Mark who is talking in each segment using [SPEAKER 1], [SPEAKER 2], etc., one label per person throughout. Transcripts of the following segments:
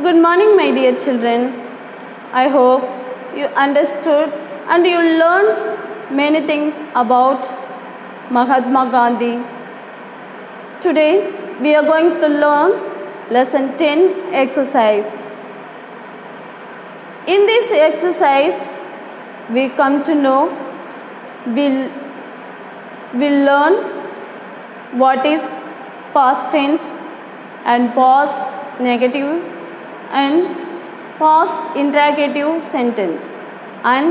[SPEAKER 1] Good morning, my dear children. I hope you understood and you learned many things about Mahatma Gandhi. Today, we are going to learn lesson 10 exercise. In this exercise, we come to know, we'll learn what is past tense and past negative and past interrogative sentence. And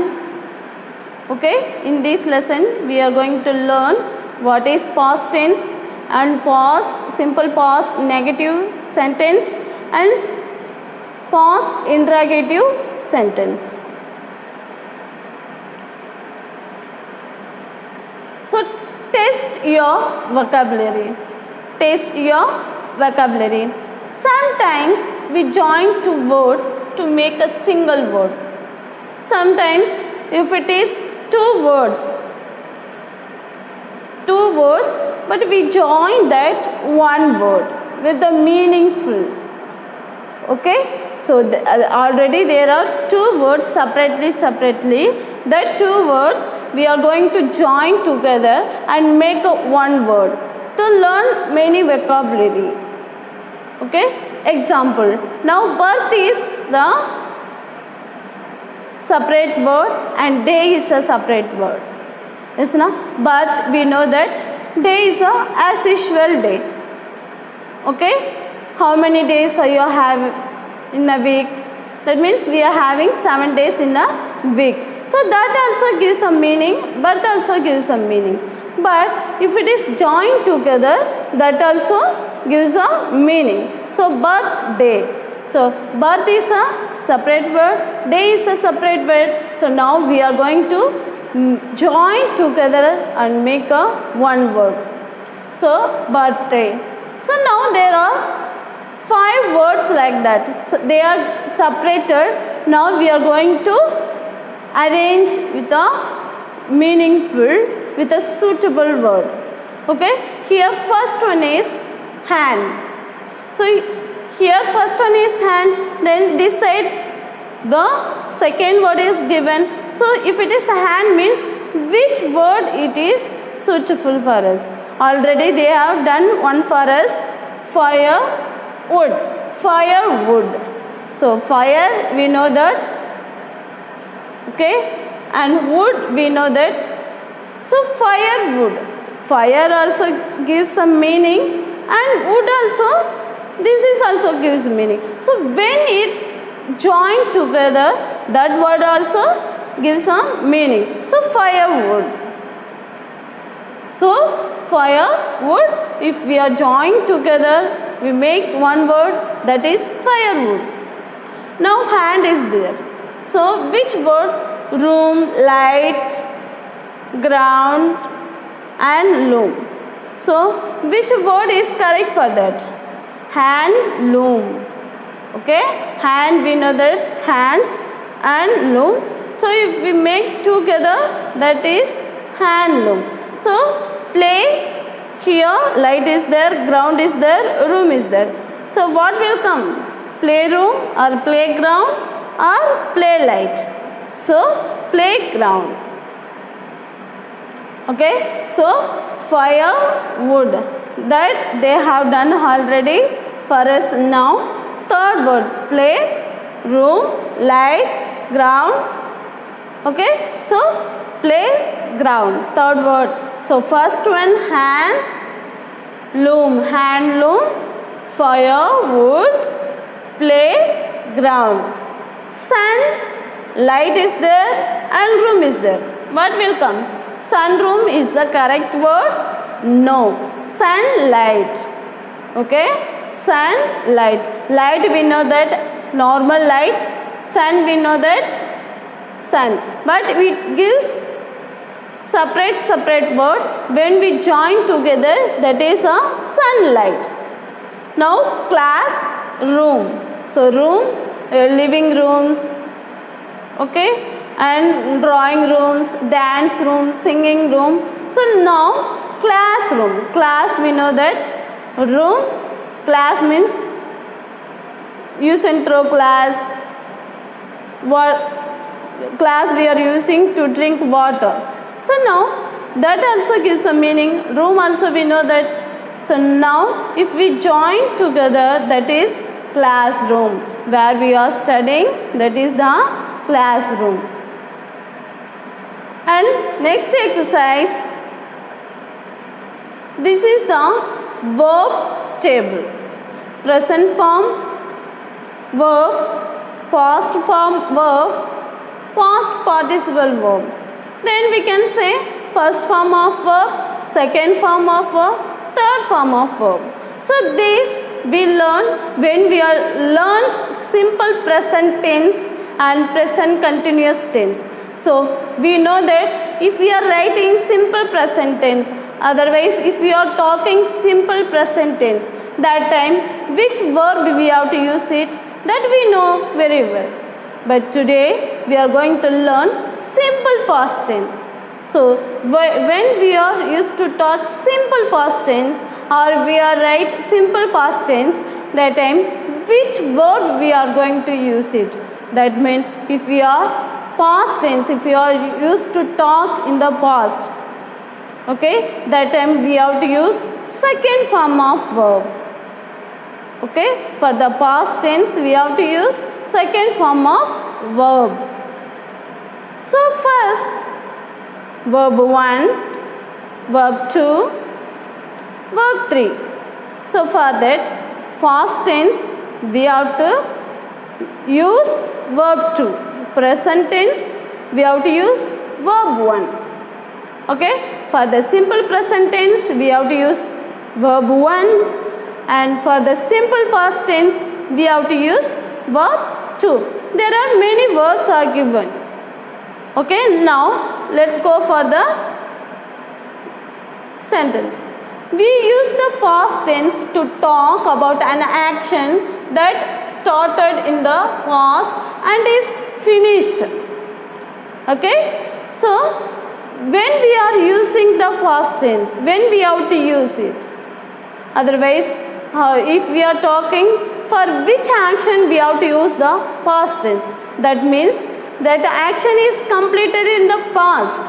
[SPEAKER 1] in this lesson we are going to learn what is past tense and past simple past negative sentence and past interrogative sentence. So test your vocabulary. Test your vocabulary. Sometimes we join two words to make a single word. Sometimes if it is two words, but we join that one word with the meaningful. So already there are two words separately. That two words we are going to join together and make one word to learn many vocabulary. Example. Now birth is the separate word and day is a separate word. Yes, no? Birth, we know that day is a as usual day. How many days are you have in a week? That means we are having 7 days in a week. So that also gives a meaning. Birth also gives a meaning. But if it is joined together, that also gives a meaning. So birthday. So birth is a separate word, day is a separate word. So now we are going to join together and make a one word. So birthday. So now there are 5 words like that. So they are separated. Now we are going to arrange with a meaningful, with a suitable word. Here first one is hand. So here first one is hand, then this side the second word is given. So if it is a hand means which word it is suitable for us. Already they have done one for us, firewood. So fire we know that, and wood we know that. So firewood. Fire also gives some meaning and wood also, this is also gives meaning. So when it joined together, that word also gives some meaning. So firewood. So firewood, if we are joined together, we make one word, that is firewood. Now hand is there. So which word? Room, light, ground and loom. So which word is correct for that? Hand, loom. Hand we know that, hands and loom. So if we make together, that is hand, loom. So play, here light is there, ground is there, room is there. So what will come? Playroom or playground or play light. So playground. So firewood, that they have done already for us now. Third word, play, room, light, ground. So playground, third word. So first one, hand, loom, firewood, playground. Sun, light is there and room is there. What will come? Sunroom is the correct word? No. Sunlight. Sunlight. Light we know that normal lights. Sun we know that sun. But it gives separate word. When we join together, that is a sunlight. Now classroom. So room, living rooms. And drawing rooms, dance room, singing room. So now classroom. Class we know that room. Class means use and throw class. What class we are using to drink water. So now that also gives a meaning. Room also we know that. So now if we join together, that is classroom. Where we are studying, that is the classroom. And next exercise, this is the verb table. Present form verb, past form verb, past participle verb. Then we can say first form of verb, second form of verb, third form of verb. So this we learn when we are learned simple present tense and present continuous tense. So we know that if we are writing simple present tense, otherwise if we are talking simple present tense, that time which verb we have to use it, that we know very well. But today we are going to learn simple past tense. So when we are used to talk simple past tense or we are write simple past tense, that time which verb we are going to use it. That means if we are past tense, if we are used to talk in the past, okay, that time we have to use second form of verb. Okay, for the past tense we have to use second form of verb. So first, verb 1, verb 2, verb 3. So for that, past tense we have to use verb 2. Present tense we have to use verb 1. Okay, for the simple present tense we have to use verb 1. And for the simple past tense, we have to use verb 2. There are many verbs are given. Okay, now let's go for the sentence. We use the past tense to talk about an action that started in the past and is finished. Okay, so when we are using the past tense, when we have to use it. Otherwise, if we are talking for which action we have to use the past tense. That means that action is completed in the past.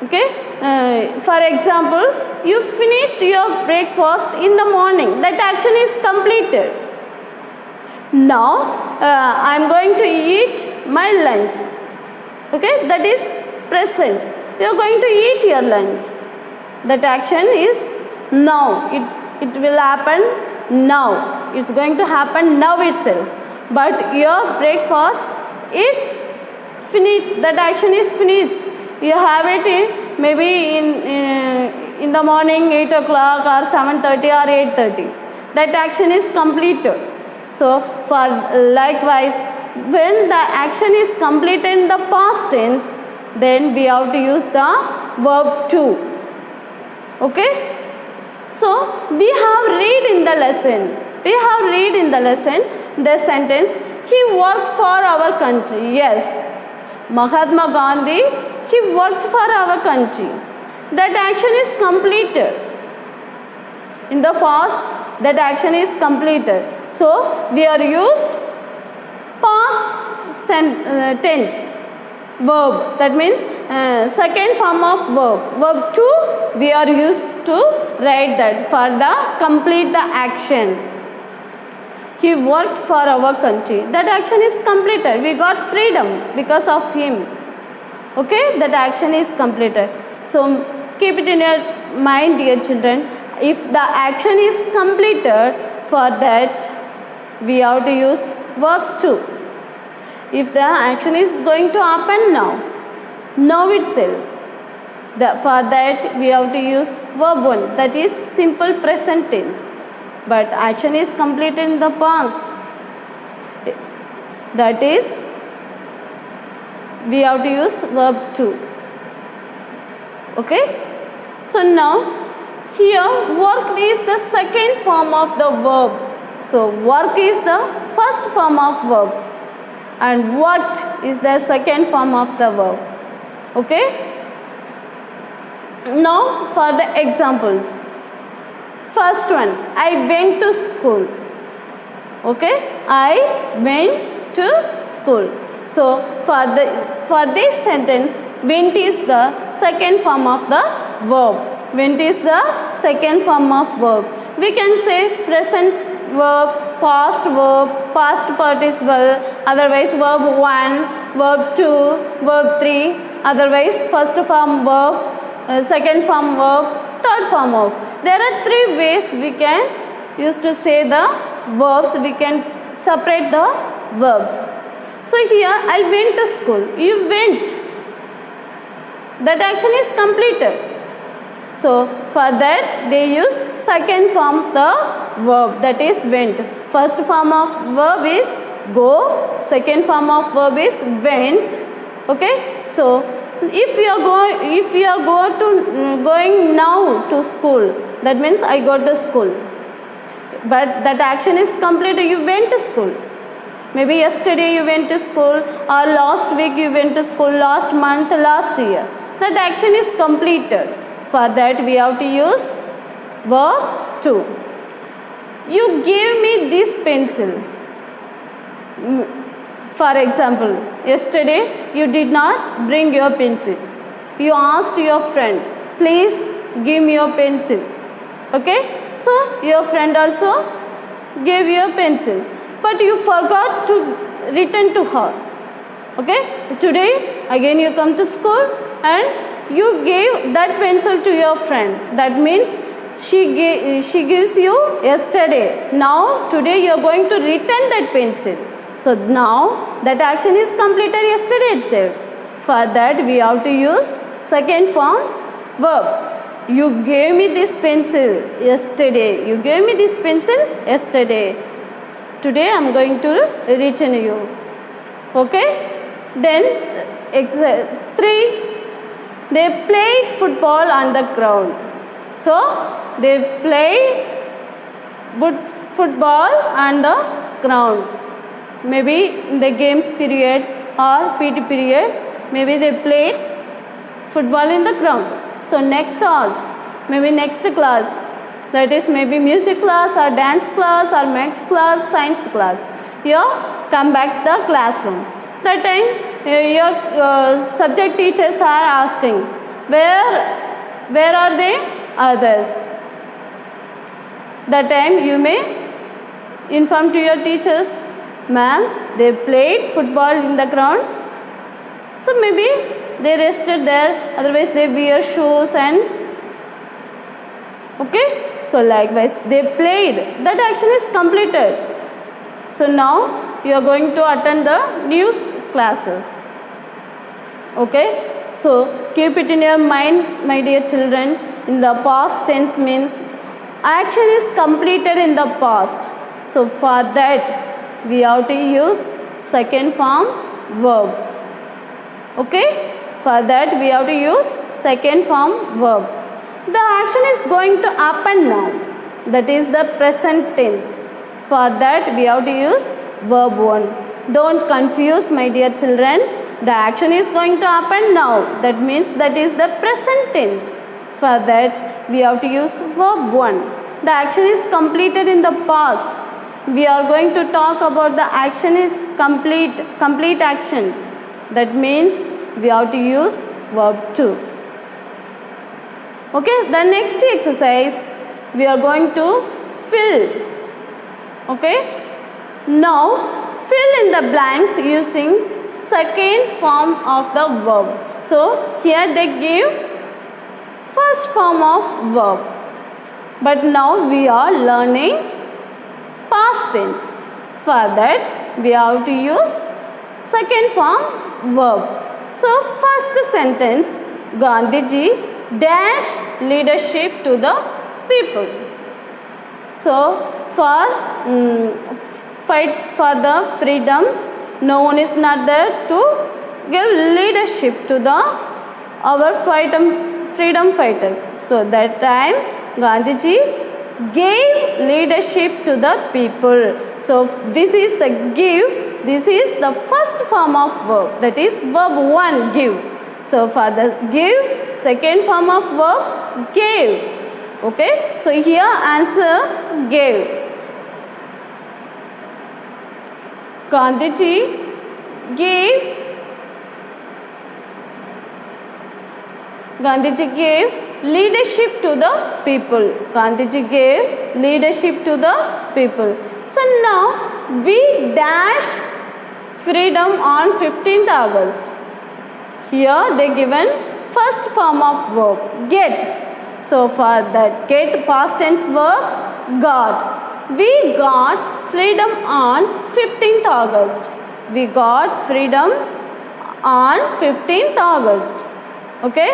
[SPEAKER 1] Okay. For example, you finished your breakfast in the morning. That action is completed. Now, I am going to eat my lunch. Okay. That is present. You are going to eat your lunch. That action is now. It will happen now. It's going to happen now itself. But your breakfast is finished. That action is finished. You have it maybe in the morning 8 o'clock or 7:30 or 8:30. That action is completed. So for likewise, when the action is completed in the past tense, then we have to use the verb 2. Okay. So we have read in the lesson. The sentence, he worked for our country. Yes, Mahatma Gandhi, he worked for our country. That action is completed. In the past, that action is completed. So we are used past tense verb. That means second form of verb. Verb 2 we are used to write that for the complete the action. He worked for our country. That action is completed. We got freedom because of him. Okay, that action is completed. So keep it in your mind, dear children. If the action is completed, for that we have to use verb 2. If the action is going to happen now itself, for that we have to use verb 1. That is simple present tense. But action is completed in the past. That is, we have to use verb 2. Okay. So now here work is the second form of the verb. So work is the first form of verb. And what is the second form of the verb. Okay. Now for the examples. First one, I went to school. Okay, I went to school. So for this sentence, went is the second form of the verb. Went is the second form of verb. We can say present verb, past verb, past participle, otherwise verb 1, verb 2, verb 3, otherwise first form verb, second form verb, third form verb. There are three ways we can use to say the verbs. We can separate the verbs. So here I went to school. You went. That action is completed. So for that they used second form the verb, that is went. First form of verb is go, second form of verb is went. Okay, so if you are going now to school, that means I go to school, but that action is completed. You went to school. Maybe yesterday you went to school, or last week you went to school, last month, last year. That action is completed. For that we have to use verb 2. You gave me this pencil. For example, yesterday you did not bring your pencil. You asked your friend, please give me your pencil. Okay, so your friend also gave you a pencil, but you forgot to return to her. Okay, today again you come to school and you gave that pencil to your friend. That means she gives you yesterday. Now today you are going to return that pencil. So now that action is completed yesterday itself. For that we have to use second form verb. You gave me this pencil yesterday. You gave me this pencil yesterday. Today I am going to return you. Okay. Then 3. They played football on the ground. So they played football on the ground. Maybe in the games period or PT period, maybe they played football in the ground. So next hours, maybe next class, that is maybe music class or dance class or maths class, science class, you come back to the classroom. That time your subject teachers are asking, where are the others? That time you may inform to your teachers, ma'am, they played football in the ground. So maybe they rested there, otherwise they wear shoes and okay. So likewise they played. That action is completed. So now you are going to attend the new classes. Okay. So keep it in your mind, my dear children. In the past tense means action is completed in the past. So for that we have to use second form verb. Okay. For that we have to use second form verb. The action is going to happen now. That is the present tense. For that we have to use verb 1. Don't confuse, my dear children. The action is going to happen now. That means that is the present tense. For that we have to use verb 1. The action is completed in the past. We are going to talk about the action is complete action. That means we have to use verb 2. Okay, the next exercise we are going to fill. Okay, now fill in the blanks using second form of the verb. So here they give first form of verb, but now we are learning past tense. For that we have to use second form verb. So first sentence, Gandhiji dash leadership to the people. So for fight for the freedom, no one is not there to give leadership to our freedom fighters. So that time Gandhiji gave leadership to the people. So this is the give. This is the first form of verb. That is verb 1, give. So for the give, second form of verb gave. Okay. So here answer gave. Gandhiji gave leadership to the people. Gandhiji gave leadership to the people. So now we dash freedom on 15th August. Here they given first form of verb, get. So for that get past tense verb, got. We got freedom on 15th August. We got freedom on 15th August. Okay,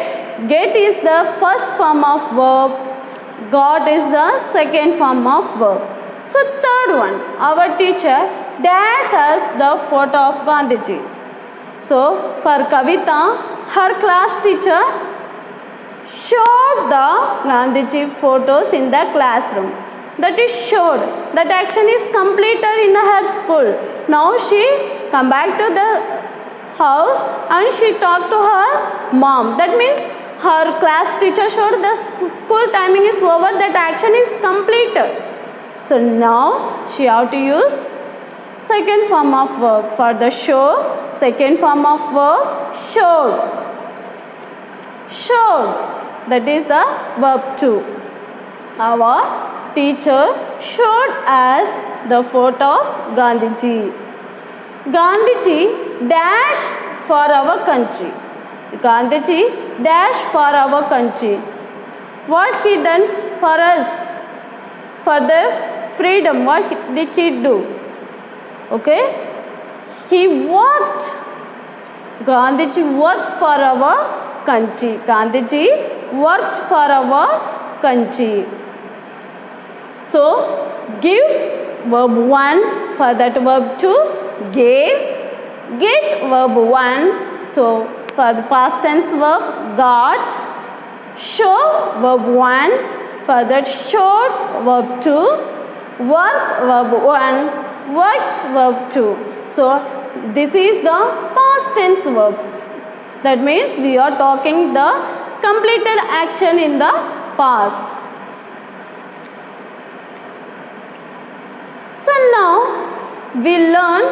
[SPEAKER 1] get is the first form of verb, got is the second form of verb. So third one, our teacher dash us the photo of Gandhiji. So for Kavita, her class teacher showed the Gandhiji photos in the classroom. That is showed. That action is completed in her school. Now she come back to the house and she talked to her mom. That means her class teacher showed the school timing is over. That action is completed. So now she have to use second form of verb for the show. Second form of verb, showed. Showed. That is the verb 2. Our teacher showed us the photo of Gandhiji. Gandhiji dash for our country. Gandhiji dash for our country. What he done for us? For the freedom, what did he do? Okay, he worked. Gandhiji worked for our country. Gandhiji worked for our country. So give verb 1, for that verb 2 gave, get verb 1, so for the past tense verb got, show verb 1, for that showed verb 2, work verb 1, worked verb 2. So this is the past tense verbs. That means we are talking the completed action in the past. So now we learn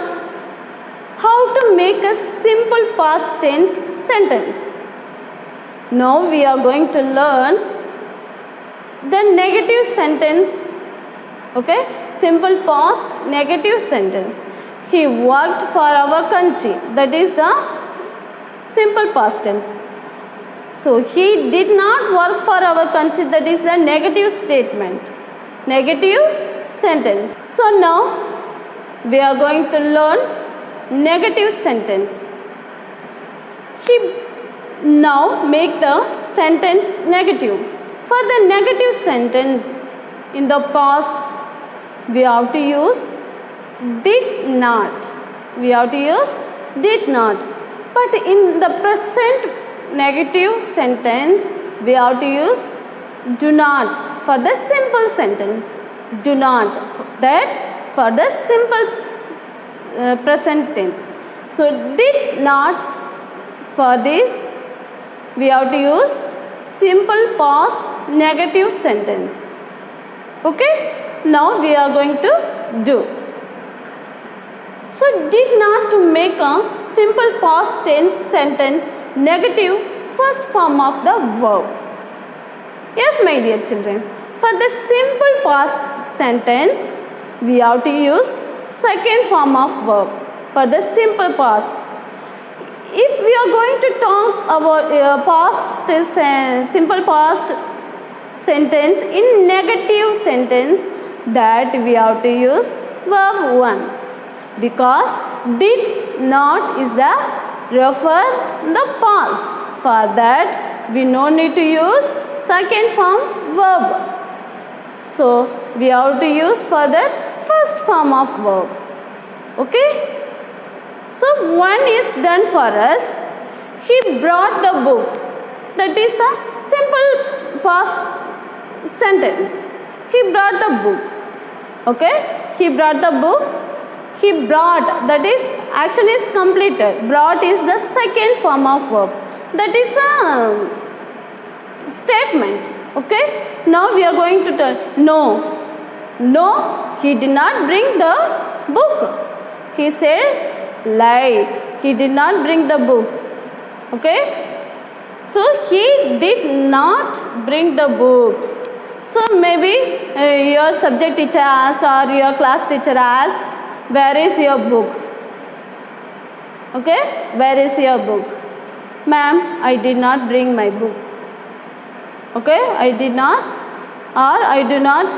[SPEAKER 1] how to make a simple past tense sentence. Now we are going to learn the negative sentence. Okay, simple past negative sentence. He worked for our country. That is the simple past tense. So he did not work for our country. That is the negative statement. Negative sentence. So now we are going to learn negative sentence. He now make the sentence negative. For the negative sentence in the past, we have to use did not. We have to use did not. But in the present negative sentence, we have to use do not for the simple sentence. Do not. That for the simple present tense. So did not, for this we have to use simple past negative sentence. Okay, now we are going to do. So did not, to make a simple past tense sentence negative, first form of the verb. Yes, my dear children, for the simple past sentence we have to use second form of verb for the simple past. If we are going to talk about simple past sentence in negative sentence, that we have to use verb 1, because did not is the refer the past. For that we no need to use second form verb. So we have to use for that first form of verb. Okay, so one is done for us. He brought the book. That is a simple past sentence. He brought the book. Okay, he brought the book. He brought, that is action is completed. Brought is the second form of verb. That is a statement. Okay, now we are going to tell no, he did not bring the book. He said lie. He did not bring the book. Okay? So he did not bring the book. So maybe your subject teacher asked or your class teacher asked, where is your book? Okay? Where is your book? Ma'am, I did not bring my book. Okay? I did not or I do not.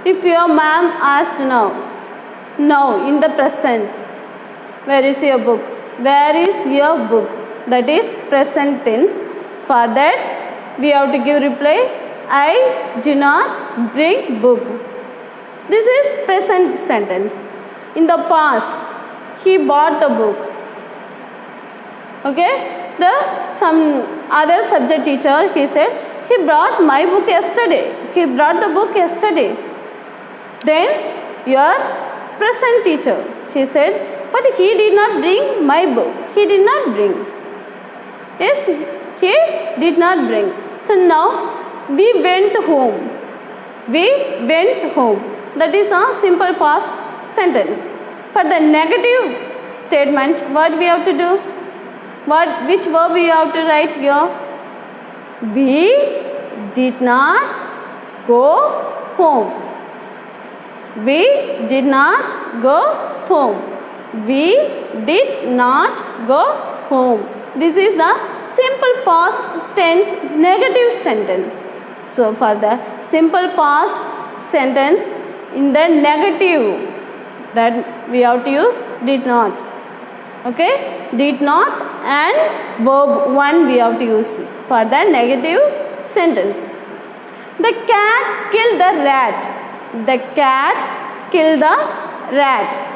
[SPEAKER 1] If your ma'am asked now, in the present, where is your book? Where is your book? That is present tense. For that, we have to give reply, I do not bring book. This is present sentence. In the past, he bought the book. Okay? Some other subject teacher, he said, he brought my book yesterday. He brought the book yesterday. Then your present teacher, he said, but he did not bring my book. He did not bring. Yes, he did not bring. So now we went home. We went home. That is a simple past sentence. For the negative statement, what we have to do? Which verb we have to write here? We did not go home. We did not go home. We did not go home. This is the simple past tense negative sentence. So for the simple past sentence in the negative, that we have to use did not. Okay? Did not and verb 1 we have to use for the negative sentence. The cat killed the rat. The cat killed the rat.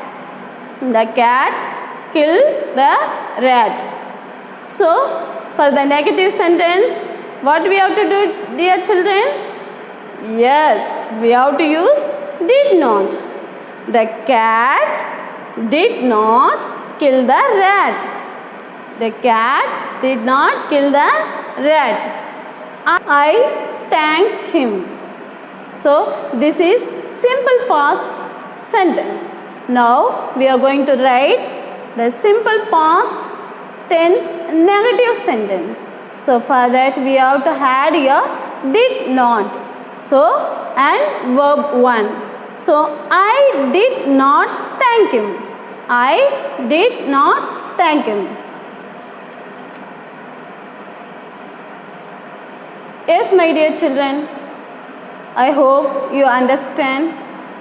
[SPEAKER 1] The cat killed the rat. So, for the negative sentence, what we have to do, dear children? Yes, we have to use did not. The cat did not kill the rat. The cat did not kill the rat. I thanked him. So, this is simple past sentence. Now, we are going to write the simple past tense negative sentence. So, for that we have to add here did not. So, and verb 1. So, I did not thank him. I did not thank him. Yes, my dear children, I hope you understand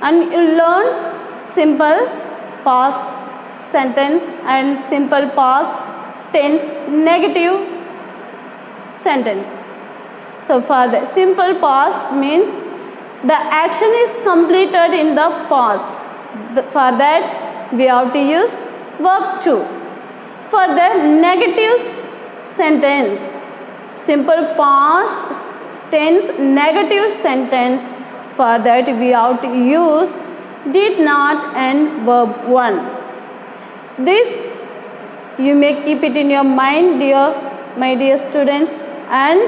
[SPEAKER 1] and you learn simple past sentence and simple past tense negative sentence. So, for the simple past means the action is completed in the past. For that, we have to use verb 2. For the negative sentence, simple past tense negative sentence, for that we have to use did not and verb 1. This you may keep it in your mind, my dear students, and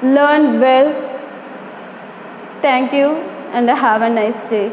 [SPEAKER 1] learn well. Thank you and have a nice day.